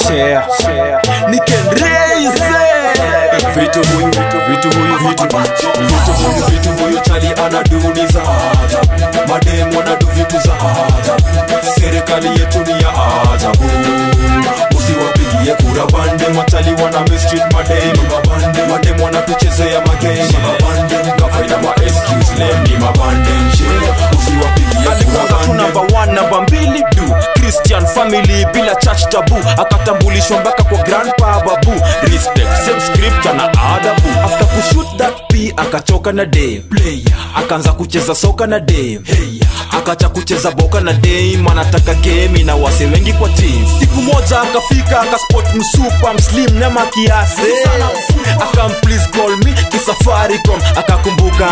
Share nikenreize vitu huyu chali anaduniza mademu wanadu vitu za serikali yetu ni ya ajabu. Usiwapigie kura bande machali wana mistreat mademu wanatuchezea magame kafaida ma excuse lem ni mabande usiwapigie kura bande. Number 1 number 2 do Christian family bila church tabu, akatambulishwa mpaka kwa grandpa babu. Respect same scripture na adabu. After kushoot that P akachoka na day player, akaanza kucheza soka na day akacha kucheza boka na day. Anataka game na wase wengi kwa team. Siku moja akafika akaspot msupa mslim na makiasi, akam please call me kisafaricom. Akakumbuka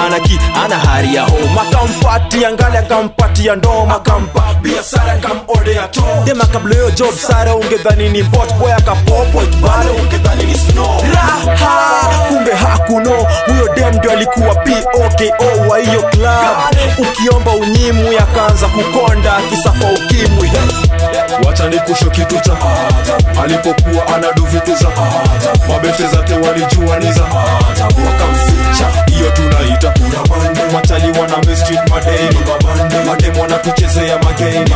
ana hari ya home, akampati angali akampati ndoma, akampa biashara akamordea to dem akableo job sara. Ungedhani ni bot boy akapopo itbalo, ungedhani ni snow raha, kumbe hakuno. Huyo dem ndio alikuwa POKO wa hiyo club. Ukiomba unyimu yakaanza kukonda kisafa ukimwi. Wacha nikusho kitu cha alipokuwa anadu vitu za mabete zake walijua ni za wakamficha. Hiyo tunaita kura bande. Machali wana mistreat mademu wanatuchezea magame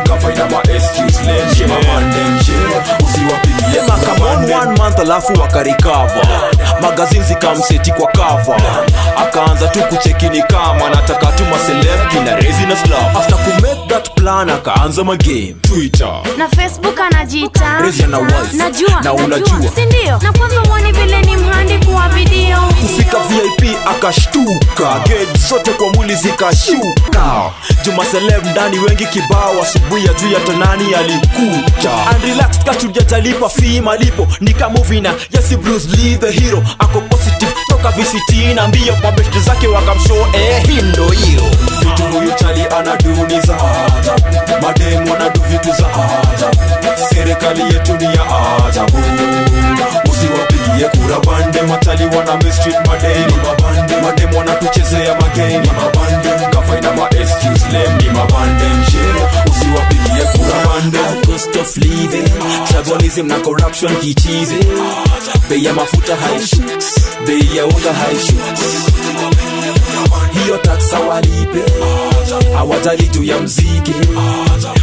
kafaida ma excuse lem mabande usiwapigie makamon 1 month alafu wakarikava. Magazine zikamseti kwa cover, akaanza tu kuchekini kama nataka tu maseleb kina Resinous Love. After ku make that plan akaanza magame Twitter na Facebook anajiita Resinous Wife. Najua na unajua si ndio? Na kwanza muone vile ni mhandi kwa video. Kufika VIP akashtuka, gate zote kwa mwili zikashuka. Juma celeb ndani wengi kibao, asubuhi ya juu ya tonani alikuja. Unrelaxed katuja jalipa fee malipo, nika movie na Yes Bruce Lee the hero. Ako positive toka VCT na mbio kwa best zake wakamshow hindo hiyo. Vitu huyu chali anaduniza mademu wanadu vitu za serikali yetu ni ya ajabu. Usiwapigie kura bande machali wana mistreat mademu wanatuchezea magame kafaida ma excuse lem ni mabande usiwapigie kura bande. Cost of living, tribalism na corruption kichize. Bei ya mafuta haishuki, bei ya unga haishuki. Hiyo taxa walipe, hawajali juu ya mziki.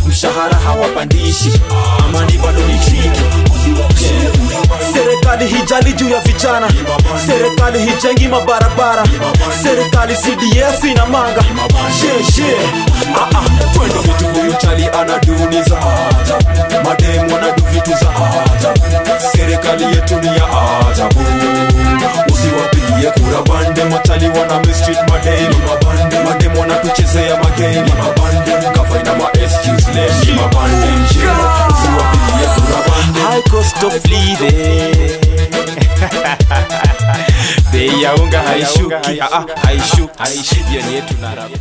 Mshahara hawapandishi, amani bado ni tricky. Serikali hijali juu ya vijana, serikali hijengi mabarabara, serikali CDF ina manga twende. Vitu huyu chali anaduniza mademu wanadu vitu za serikali yetu ni ya ajabu. Usiwapigie kura bande machali wana mistreat mademu wanatuchezea magame kafaida ma excuse lem mabande usiwapigie kura bande. High cost of living bei ya unga haishuki, haishuki. Hiyo ni yetu na rap.